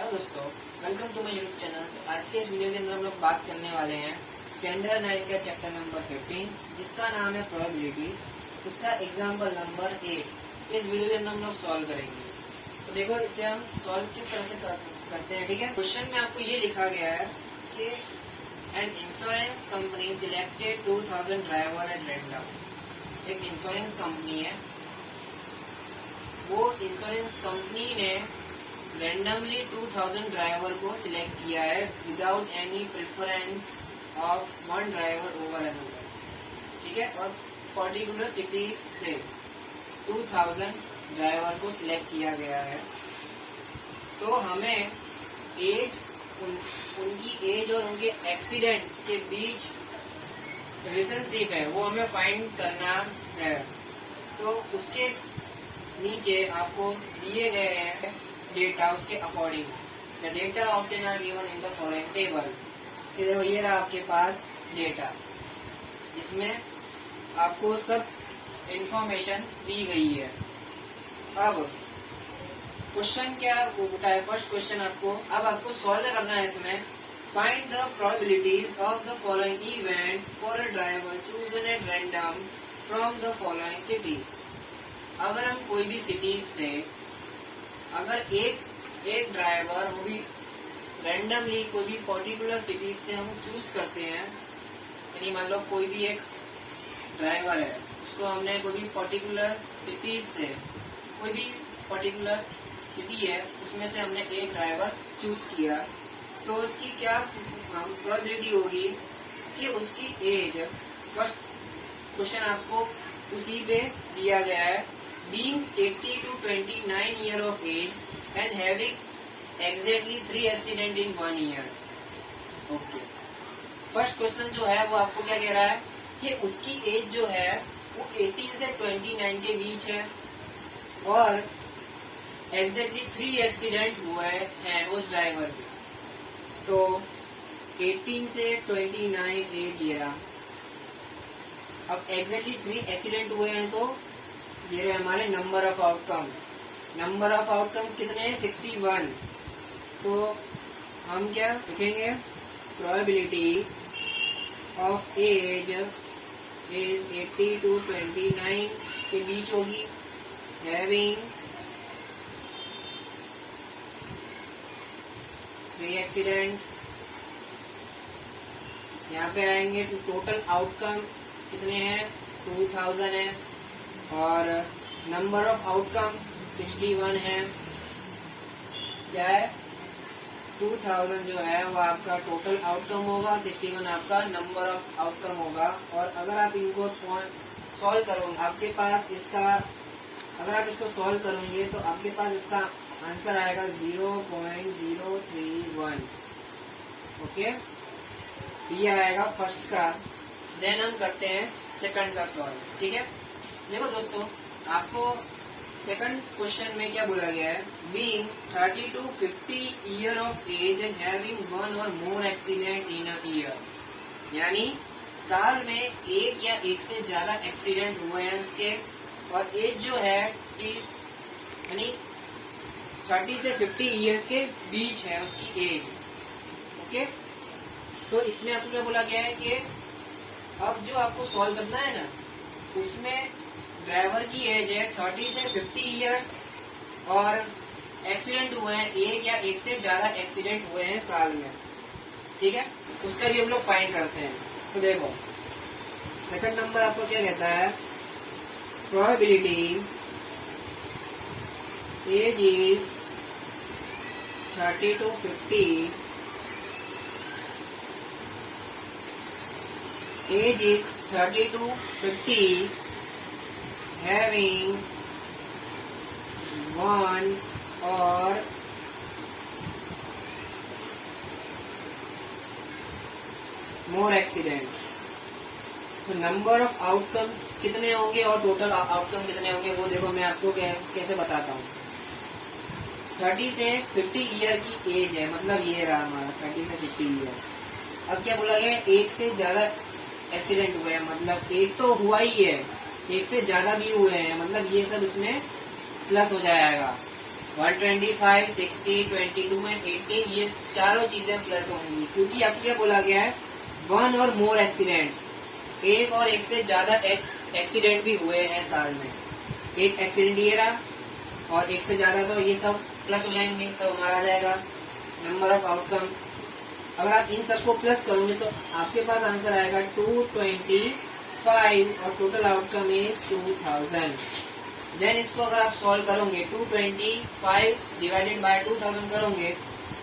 Hello दोस्तों, welcome to my YouTube channel. तो आज के इस वीडियो के अंदर हम लोग बात करने वाले हैं स्टैंडर्ड 9 का चैप्टर नंबर 15 जिसका नाम है प्रोबेबिलिटी। उसका एग्जाम्पल नंबर 8 इस वीडियो के अंदर हम लोग सॉल्व करेंगे। तो देखो इसे हम सॉल्व किस तरह से करते हैं। ठीक है, क्वेश्चन में आपको ये लिखा गया है कि an insurance company selected 2000 driver at random. एक इंश्योरेंस कंपनी है, वो इंश्योरेंस कंपनी ने रैंडमली 2000 ड्राइवर को सिलेक्ट किया है without any preference of one driver over another. ठीक है, और पर्टिकुलर सिटीज से 2000 ड्राइवर को सिलेक्ट किया गया है। तो हमें एज उनकी एज और उनके एक्सीडेंट के बीच रिलेशनशिप है वो हमें फाइंड करना है। तो उसके नीचे आपको दिए गए हैं डेटा, उसके according the data obtain are given in the following table. देखो ये रहा आपके पास डेटा, इसमें आपको सब इंफॉर्मेशन दी गई है। अब क्वेश्चन क्या होता है, फर्स्ट क्वेश्चन अब आपको सॉल्व करना है। इसमें find the probabilities of the following event for a driver chosen at random from the following city. अगर हम कोई भी सिटीज से अगर एक ड्राइवर वो भी रैंडमली कोई भी पर्टिकुलर सिटीज से हम चूज करते हैं, यानी मान लो कोई भी एक ड्राइवर है, उसको हमने कोई भी पर्टिकुलर सिटीज से कोई भी पर्टिकुलर सिटी है उसमें से हमने एक ड्राइवर चूज किया, तो उसकी क्या प्रोबेबिलिटी होगी कि उसकी एज, फर्स्ट क्वेश्चन आपको उसी पे दिया गया है, being 80 to 29 year of age and having exactly 3 accident in 1 year. Okay. First question जो है वो आपको क्या कह रहा है कि उसकी एज जो है वो 18 से 29 के बीच है और एग्जैक्टली 3 एक्सीडेंट हुए हैं उस ड्राइवर के। तो 18 से 29 एज ये रहा। अब एग्जैक्टली 3 एक्सीडेंट हुए हैं तो ये रहे हमारे number of outcome. Number of outcome कितने हैं? 61। तो हम क्या लिखेंगे? Probability of age is 80 to 29 के बीच होगी, हैविंग 3 एक्सीडेंट। यहाँ पे आएंगे तो टोटल आउटकम कितने हैं? 2000 है और नंबर ऑफ आउटकम 61 है। क्या है? 2000 जो है वो आपका टोटल आउटकम होगा, 61 आपका नंबर ऑफ आउटकम होगा। और अगर आप इनको सॉल्व करोगे, आपके पास इसका अगर आप इसको सॉल्व करोगे तो आपके पास इसका आंसर आएगा 0.031। ओके, ये आएगा फर्स्ट का। देन हम करते हैं सेकंड का सॉल्व। ठीक है, देखो दोस्तों, आपको सेकंड क्वेश्चन में क्या बोला गया है? Being 30 to 50 year of age and having 1 or more accident in a year, यानी साल में एक या एक से ज्यादा एक्सीडेंट हुए हैं उसके, और एज जो है 30 यानी 30 से 50 ईयर्स के बीच है उसकी एज। ओके, तो इसमें आपको क्या बोला गया है कि अब जो आपको सॉल्व करना है ना, उसमें ड्राइवर की एज है 30 से 50 ईयर्स और एक्सीडेंट हुए हैं एक या एक से ज्यादा एक्सीडेंट हुए हैं साल में। ठीक है, उसका भी हम लोग फाइंड करते हैं। तो देखो सेकंड नंबर आपको क्या कहता है? Probability age is 30 to 50 age is 30 to 50 having 1 or more accident। तो नंबर ऑफ आउटकम कितने होंगे और टोटल आउटकम कितने होंगे वो देखो मैं आपको कैसे बताता हूँ। 30 से 50 ईयर की एज है, मतलब ये रहा हमारा 30 से 50 ईयर। अब क्या बोला गया? एक से ज्यादा एक्सीडेंट हुए हैं, मतलब एक तो हुआ ही है, एक से ज्यादा भी हुए हैं, मतलब ये सब इसमें प्लस हो जाएगा। 125, 60, 22 एंड 18 ये चारों चीजें प्लस होंगी, क्योंकि अब क्या बोला गया है, 1 और मोर एक्सीडेंट, एक और एक से ज्यादा एक्सीडेंट भी हुए हैं साल में। एक एक्सीडेंट ये रहा और एक से ज्यादा, तो ये सब प्लस हो जाएंगे, तो हमारा आ जाएगा नंबर ऑफ आउटकम। अगर आप इन सबको प्लस करोगे तो आपके पास आंसर आएगा 225 और टोटल आउटकम इज 2000। देन इसको अगर आप सॉल्व करोगे 225 डिवाइडेड बाय 2000 करोगे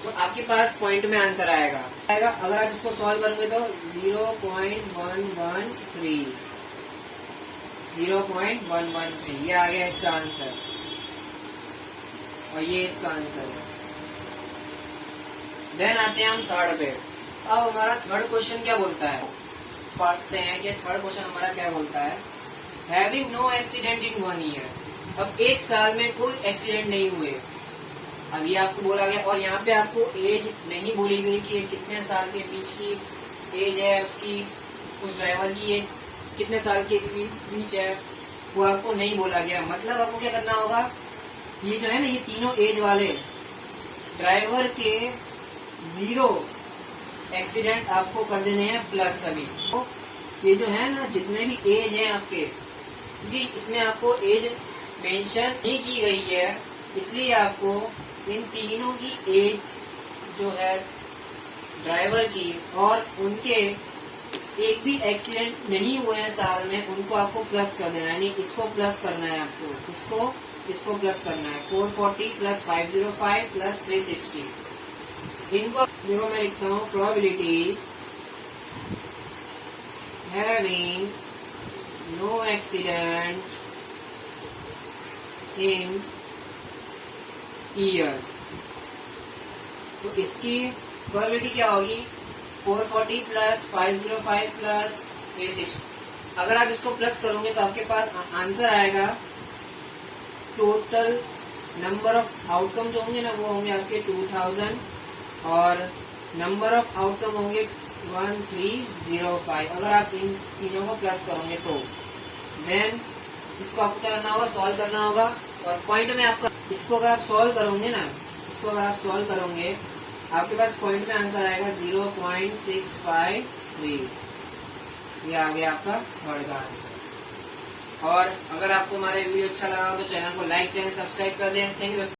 तो आपके पास पॉइंट में आंसर आएगा। अगर आप इसको सॉल्व करोगे तो 0.113 ये आ गया इसका आंसर, और ये इसका आंसर है। देन आते हैं हम थर्ड पे। अब हमारा थर्ड क्वेश्चन क्या बोलता है, पढ़ते हैं कि थर्ड क्वेश्चन हमारा क्या बोलता है। Having no accident in 1 year, अब एक साल में कोई एक्सीडेंट नहीं हुए, अब ये आपको बोला गया, और यहाँ पे आपको एज नहीं बोली गई कि कितने साल के बीच की एज है उसकी, उस ड्राइवर की एज कितने साल के बीच है, वो आपको नहीं बोला गया। मतलब आपको क्या करना होगा, ये जो है ना, ये तीनों एज वाले ड्राइवर के 0 एक्सीडेंट आपको कर देने हैं प्लस सभी। तो ये जो है ना, जितने भी एज हैं आपके, क्योंकि इसमें आपको एज मेंशन नहीं की गई है, इसलिए आपको इन तीनों की एज जो है ड्राइवर की और उनके एक भी एक्सीडेंट नहीं हुए हैं साल में, उनको आपको प्लस कर देना है, यानी इसको प्लस करना है आपको, इसको प्लस करना है। 440 प्लस 505 प्लस 360, इनको देखो मैं लिखता हूँ, probability having no accident in year, तो इसकी प्रोबेबिलिटी क्या होगी, 440 प्लस 505 प्लस 360। अगर आप इसको प्लस करोगे तो आपके पास आंसर आएगा, टोटल नंबर ऑफ आउटकम जो होंगे ना वो होंगे आपके 2000 और नंबर ऑफ आउटकम होंगे 1305। अगर आप इन तीनों को प्लस करोगे तो देन इसको आपको क्या करना होगा, सॉल्व करना होगा, और पॉइंट में आपका इसको अगर आप सॉल्व करोगे ना, इसको अगर आप सॉल्व करोगे आपके पास पॉइंट में आंसर आएगा 0.653। ये आ गया आपका थर्ड का आंसर। और अगर आपको हमारे वीडियो अच्छा लगा हो तो चैनल को लाइक शेयर सब्सक्राइब कर दें। Thank you.